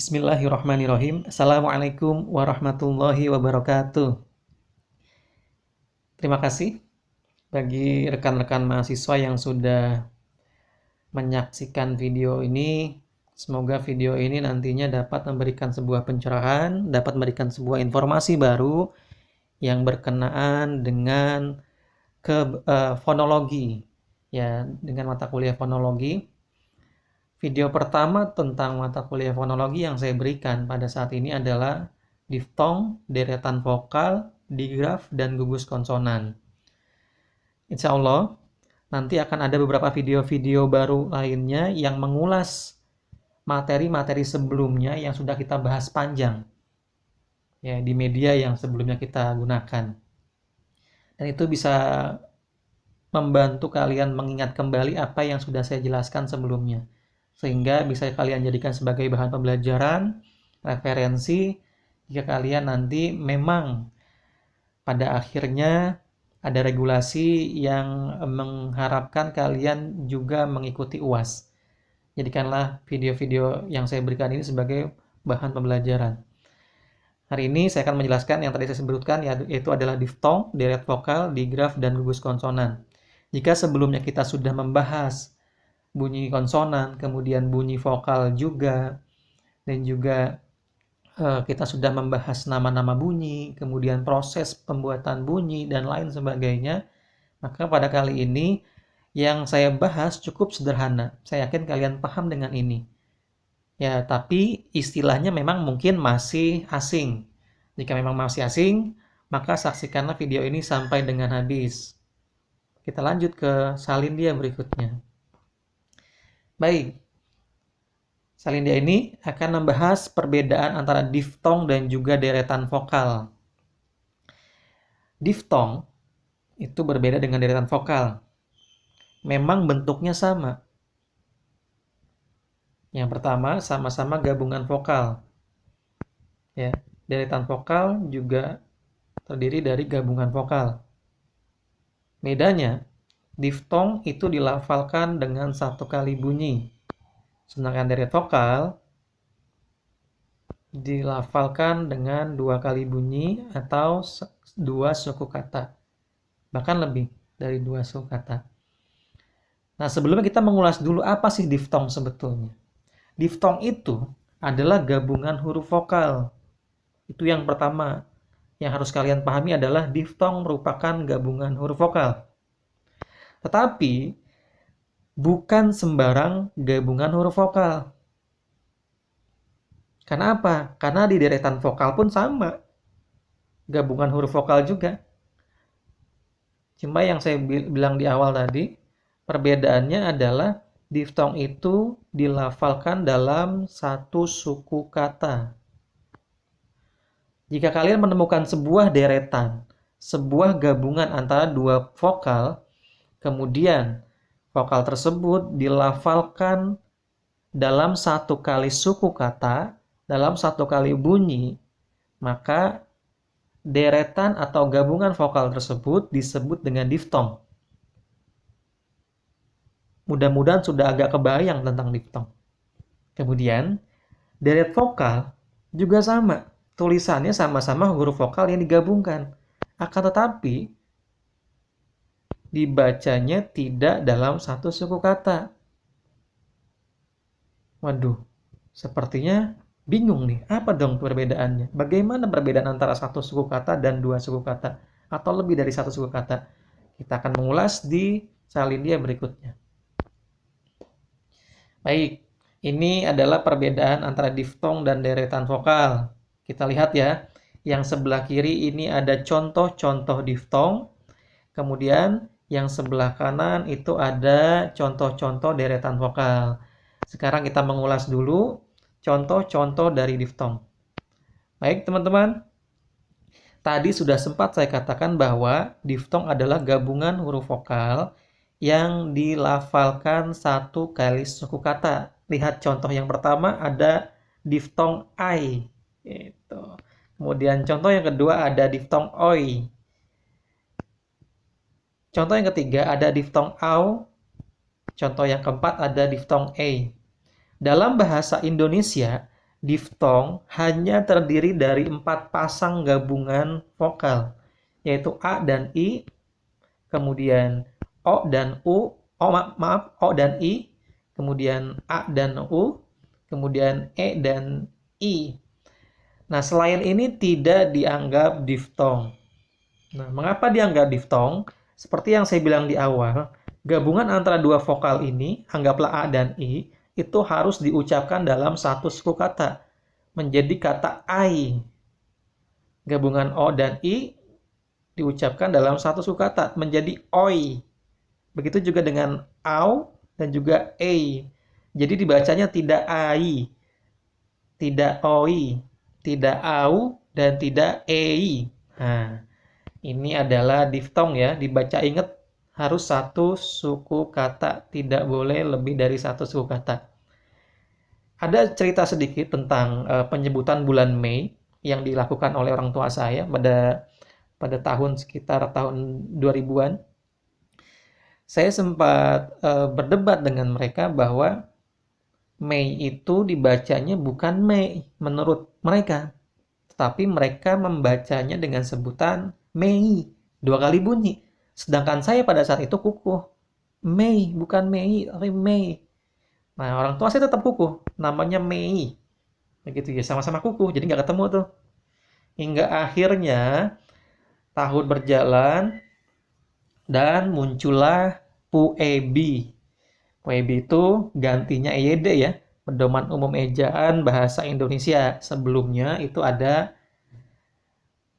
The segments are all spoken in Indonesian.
Bismillahirrahmanirrahim. Assalamualaikum warahmatullahi wabarakatuh. Terima kasih bagi rekan-rekan mahasiswa yang sudah menyaksikan video ini. Semoga video ini nantinya dapat memberikan sebuah pencerahan, dapat memberikan sebuah informasi baru yang berkenaan dengan fonologi, ya, dengan mata kuliah fonologi. Video pertama tentang mata kuliah fonologi yang saya berikan pada saat ini adalah diftong, deretan vokal, digraf, dan gugus konsonan. Insya Allah, nanti akan ada beberapa video-video baru lainnya yang mengulas materi-materi sebelumnya yang sudah kita bahas panjang, ya, di media yang sebelumnya kita gunakan. Dan itu bisa membantu kalian mengingat kembali apa yang sudah saya jelaskan sebelumnya, sehingga bisa kalian jadikan sebagai bahan pembelajaran, referensi, jika kalian nanti memang pada akhirnya ada regulasi yang mengharapkan kalian juga mengikuti UAS. Jadikanlah video-video yang saya berikan ini sebagai bahan pembelajaran. Hari ini saya akan menjelaskan yang tadi saya sebutkan, yaitu adalah diftong, deret vokal, digraf, dan gugus konsonan. Jika sebelumnya kita sudah membahas bunyi konsonan, kemudian bunyi vokal juga, dan juga kita sudah membahas nama-nama bunyi, kemudian proses pembuatan bunyi, dan lain sebagainya, maka pada kali ini yang saya bahas cukup sederhana. Saya yakin kalian paham dengan ini. Ya, tapi istilahnya memang mungkin masih asing. Jika memang masih asing, maka saksikanlah video ini sampai dengan habis. Kita lanjut ke salindia berikutnya. Baik, salindia ini akan membahas perbedaan antara diftong dan juga deretan vokal. Diftong itu berbeda dengan deretan vokal. Memang bentuknya sama. Yang pertama, sama-sama gabungan vokal. Ya, deretan vokal juga terdiri dari gabungan vokal. Bedanya, diftong itu dilafalkan dengan satu kali bunyi. Sedangkan deret vokal dilafalkan dengan dua kali bunyi atau dua suku kata. Bahkan lebih dari dua suku kata. Nah, sebelumnya kita mengulas dulu apa sih diftong sebetulnya. Diftong itu adalah gabungan huruf vokal. Itu yang pertama. Yang harus kalian pahami adalah diftong merupakan gabungan huruf vokal. Tetapi bukan sembarang gabungan huruf vokal. Karena apa? Karena di deretan vokal pun sama. Gabungan huruf vokal juga. Cuma yang saya bilang di awal tadi, perbedaannya adalah diftong itu dilafalkan dalam satu suku kata. Jika kalian menemukan sebuah deretan, sebuah gabungan antara dua vokal, kemudian vokal tersebut dilafalkan dalam satu kali suku kata, dalam satu kali bunyi, maka deretan atau gabungan vokal tersebut disebut dengan diftong. Mudah-mudahan sudah agak kebayang tentang diftong. Kemudian, deret vokal juga sama. Tulisannya sama-sama huruf vokal yang digabungkan. Akan tetapi, dibacanya tidak dalam satu suku kata. Waduh, sepertinya bingung nih. Apa dong perbedaannya? Bagaimana perbedaan antara satu suku kata dan dua suku kata? Atau lebih dari satu suku kata? Kita akan mengulas di salindia berikutnya. Baik, ini adalah perbedaan antara diftong dan deretan vokal. Kita lihat ya, yang sebelah kiri ini ada contoh-contoh diftong, kemudian yang sebelah kanan itu ada contoh-contoh deretan vokal. Sekarang kita mengulas dulu contoh-contoh dari diftong. Baik teman-teman, tadi sudah sempat saya katakan bahwa diftong adalah gabungan huruf vokal yang dilafalkan satu kali suku kata. Lihat contoh yang pertama ada diftong I. Gitu. Kemudian contoh yang kedua ada diftong oi. Contoh yang ketiga ada diftong au. Contoh yang keempat ada diftong e. Dalam bahasa Indonesia, diftong hanya terdiri dari 4 pasang gabungan vokal, yaitu A dan I, kemudian O dan U, O dan I, kemudian A dan U, kemudian E dan I. Nah, selain ini tidak dianggap diftong. Nah, mengapa dianggap diftong? Seperti yang saya bilang di awal, gabungan antara dua vokal ini, anggaplah A dan I, itu harus diucapkan dalam satu suku kata, menjadi kata I. Gabungan O dan I diucapkan dalam satu suku kata, menjadi OI. Begitu juga dengan AU dan juga E. Jadi dibacanya tidak AI, tidak OI, tidak AU, dan tidak EI. Nah, ini adalah diftong ya, dibaca ingat harus satu suku kata, tidak boleh lebih dari satu suku kata. Ada cerita sedikit tentang penyebutan bulan Mei yang dilakukan oleh orang tua saya pada tahun sekitar tahun 2000-an. Saya sempat berdebat dengan mereka bahwa Mei itu dibacanya bukan Mei menurut mereka, tetapi mereka membacanya dengan sebutan Mei, 2 kali bunyi. Sedangkan saya pada saat itu kukuh. Mei, bukan Mei, tapi Mei. Nah, orang tua saya tetap kukuh, namanya Mei. Begitu ya, sama-sama kukuh, jadi nggak ketemu tuh. Hingga akhirnya tahun berjalan dan muncullah PUEBI. PUEBI itu gantinya EYD ya, Pedoman Umum Ejaan Bahasa Indonesia. Sebelumnya itu ada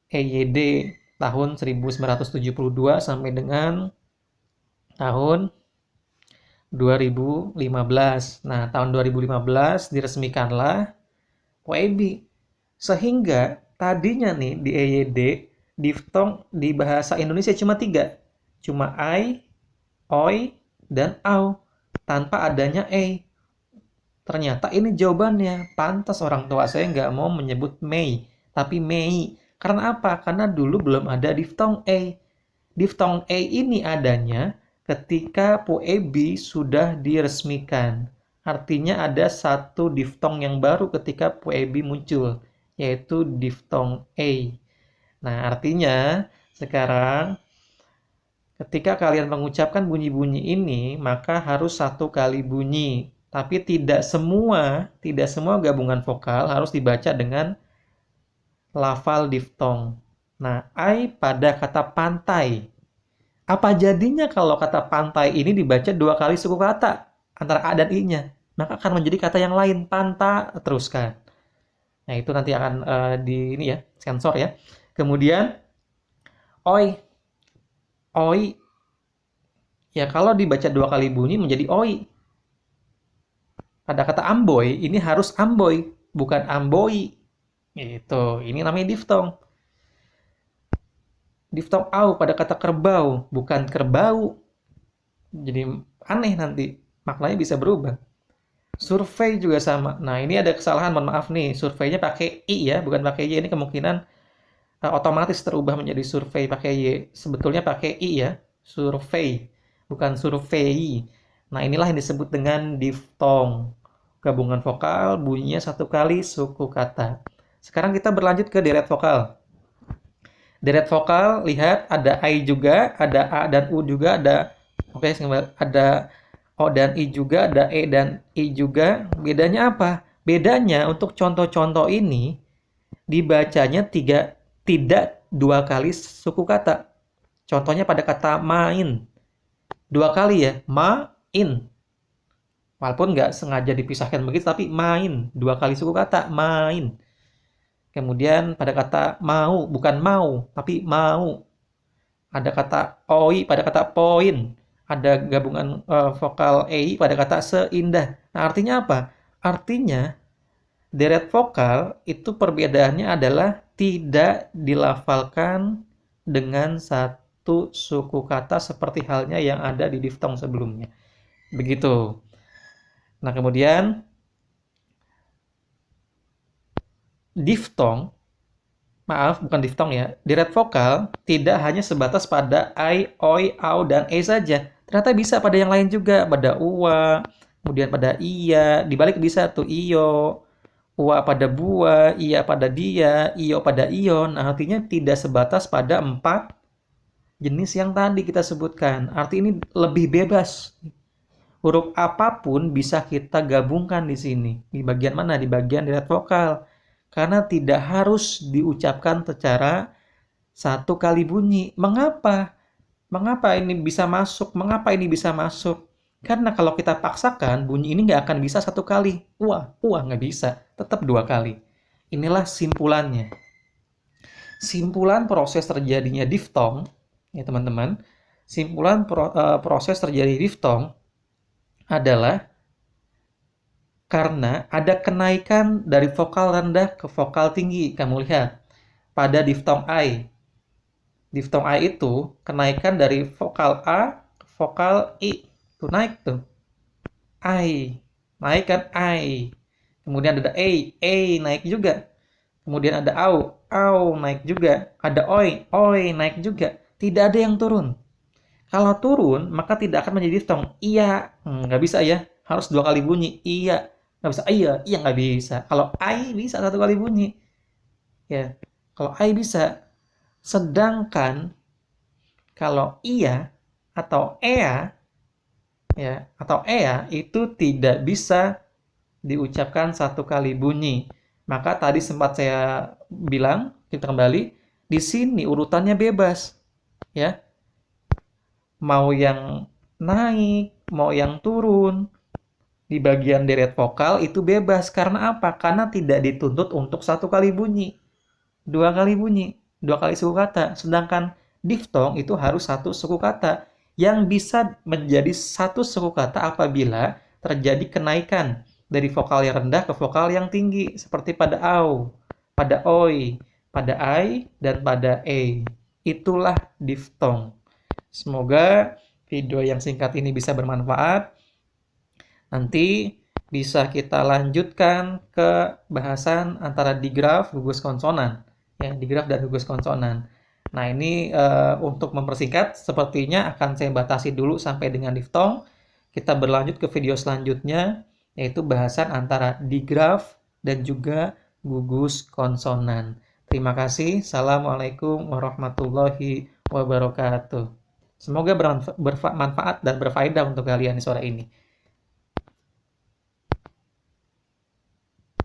EYD tahun 1972 sampai dengan tahun 2015. Nah, tahun 2015 diresmikanlah PUEBI. Sehingga tadinya nih di EYD, diftong di bahasa Indonesia cuma 3. Cuma I, OI, dan AU. Tanpa adanya E. Ternyata ini jawabannya. Pantas orang tua saya nggak mau menyebut Mei, tapi Mei. Karena apa? Karena dulu belum ada diftong E. Diftong E ini adanya ketika PUEBI sudah diresmikan. Artinya ada satu diftong yang baru ketika PUEBI muncul, yaitu diftong E. Nah, artinya sekarang ketika kalian mengucapkan bunyi-bunyi ini, maka harus 1 kali bunyi. Tapi tidak semua gabungan vokal harus dibaca dengan lafal diftong. Nah, I pada kata pantai. Apa jadinya kalau kata pantai ini dibaca 2 kali suku kata antara A dan I-nya? Maka akan menjadi kata yang lain, panta, teruskan. Nah, itu nanti akan di ini ya, sensor ya. Kemudian oi. Oi. Ya kalau dibaca 2 kali bunyi menjadi oi. Pada kata amboy ini harus amboy, bukan amboi. Itu, ini namanya diftong. Diftong au pada kata kerbau, bukan kerbau. Jadi aneh nanti, maknanya bisa berubah. Survei juga sama. Nah, ini ada kesalahan, mohon maaf nih. Surveinya pakai I ya, bukan pakai Y. Ini kemungkinan otomatis terubah menjadi survei pakai Y. Sebetulnya pakai I ya, survei, bukan survei. Nah, inilah yang disebut dengan diftong. Gabungan vokal, bunyinya 1 kali suku kata. Sekarang kita berlanjut ke deret vokal. Deret vokal, lihat ada I juga, ada A dan U juga, ada O dan I juga, ada E dan I juga. Bedanya apa? Bedanya untuk contoh-contoh ini dibacanya tidak 2 kali suku kata. Contohnya pada kata main. 2 kali ya, main. Walaupun nggak sengaja dipisahkan begitu, tapi main. 2 kali suku kata, main. Kemudian pada kata mau, bukan mau, tapi mau. Ada kata oi pada kata poin. Ada gabungan vokal ei pada kata seindah. Nah, artinya apa? Artinya deret vokal itu perbedaannya adalah tidak dilafalkan dengan satu suku kata seperti halnya yang ada di diftong sebelumnya. Begitu. Nah, kemudian diftong, maaf bukan diftong ya, deret vokal tidak hanya sebatas pada I, oi, au, dan e saja. Ternyata bisa pada yang lain juga, pada uwa, kemudian pada iya, dibalik bisa tuh iyo, Ua pada buah, ia pada dia, iyo pada ion. Nah, artinya tidak sebatas pada 4 jenis yang tadi kita sebutkan. Arti ini lebih bebas. Huruf apapun bisa kita gabungkan di sini. Di bagian mana? Di bagian deret vokal. Karena tidak harus diucapkan secara satu kali bunyi. Mengapa? Mengapa ini bisa masuk? Mengapa ini bisa masuk? Karena kalau kita paksakan, bunyi ini nggak akan bisa satu kali. Wah, nggak bisa. Tetap 2 kali. Inilah simpulannya. Simpulan proses terjadinya diftong, ya teman-teman. Simpulan proses terjadi diftong adalah karena ada kenaikan dari vokal rendah ke vokal tinggi. Kamu lihat, pada diftong I. Diftong I itu kenaikan dari vokal A ke vokal I. Tuh naik tuh. I. Naik kan I. Kemudian ada A naik juga. Kemudian ada au naik juga. Ada oi naik juga. Tidak ada yang turun. Kalau turun, maka tidak akan menjadi diftong. Iya, nggak bisa ya. Harus 2 kali bunyi. Iya, nggak bisa. Iya nggak bisa. Kalau I bisa 1 kali bunyi. Ya, kalau I bisa. Sedangkan kalau iya atau ea, ya, atau ea itu tidak bisa diucapkan 1 kali bunyi. Maka tadi sempat saya bilang, kita kembali, di sini urutannya bebas, ya. Mau yang naik, mau yang turun, di bagian deret vokal itu bebas. Karena apa? Karena tidak dituntut untuk 1 kali bunyi. 2 kali bunyi, 2 kali suku kata. Sedangkan diftong itu harus 1 suku kata yang bisa menjadi 1 suku kata apabila terjadi kenaikan dari vokal yang rendah ke vokal yang tinggi seperti pada au, pada oi, pada ai, dan pada e. Itulah diftong. Semoga video yang singkat ini bisa bermanfaat. Nanti bisa kita lanjutkan ke bahasan antara digraf, gugus konsonan. Ya, digraf dan gugus konsonan. Nah, ini untuk mempersingkat, sepertinya akan saya batasi dulu sampai dengan diftong. Kita berlanjut ke video selanjutnya, yaitu bahasan antara digraf dan juga gugus konsonan. Terima kasih. Assalamualaikum warahmatullahi wabarakatuh. Semoga bermanfaat dan berfaedah untuk kalian di sore ini.